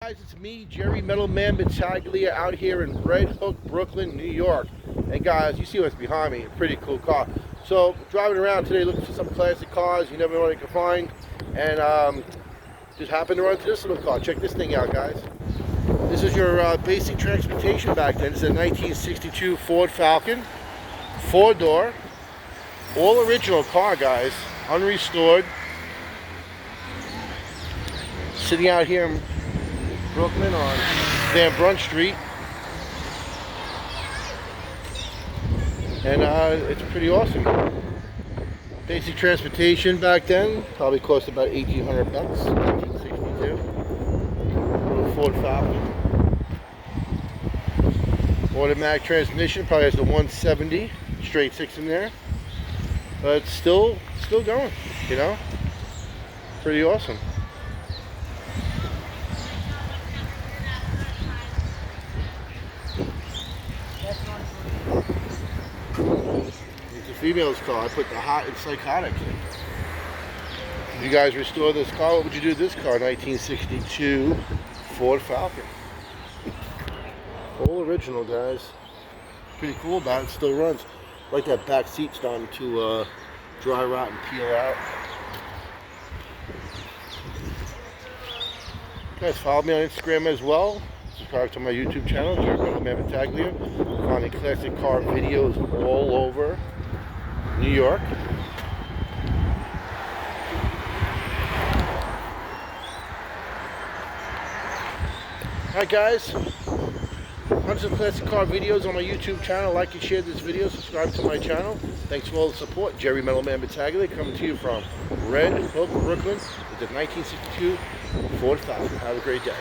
Guys, it's me, Jerry Metalman Battaglia, out here in Red Hook, Brooklyn, New York. And guys, you see what's behind me, a pretty cool car. So, driving around today looking for some classic cars you never know what you can find. And just happened to run into this little car. Check this thing out, guys. This is your basic transportation back then. It's a 1962 Ford Falcon, 4-door, all original car, guys, unrestored. Sitting out here in Brooklyn on Van Brunt Street, and it's pretty awesome. Basic transportation back then probably cost about 1,800 bucks. 1962. Little Ford Falcon. Automatic transmission, probably has the 170 straight six in there, but it's still going. You know, pretty awesome. It's a female's car. I put the hot and psychotic in. If you guys restore this car, what would you do to this car? 1962 Ford Falcon. All original, guys. Pretty cool about it. Still runs. Like that back seat starting to dry rot and peel out. You guys follow me on Instagram as well. Subscribe to my YouTube channel, Jerry Metalman Battaglia. Finding classic car videos all over New York. Alright guys, hundreds of classic car videos on my YouTube channel. Like and share this video, subscribe to my channel. Thanks for all the support. Jerry Metalman Battaglia coming to you from Red Hook, Brooklyn with the 1962 Ford Falcon. Have a great day.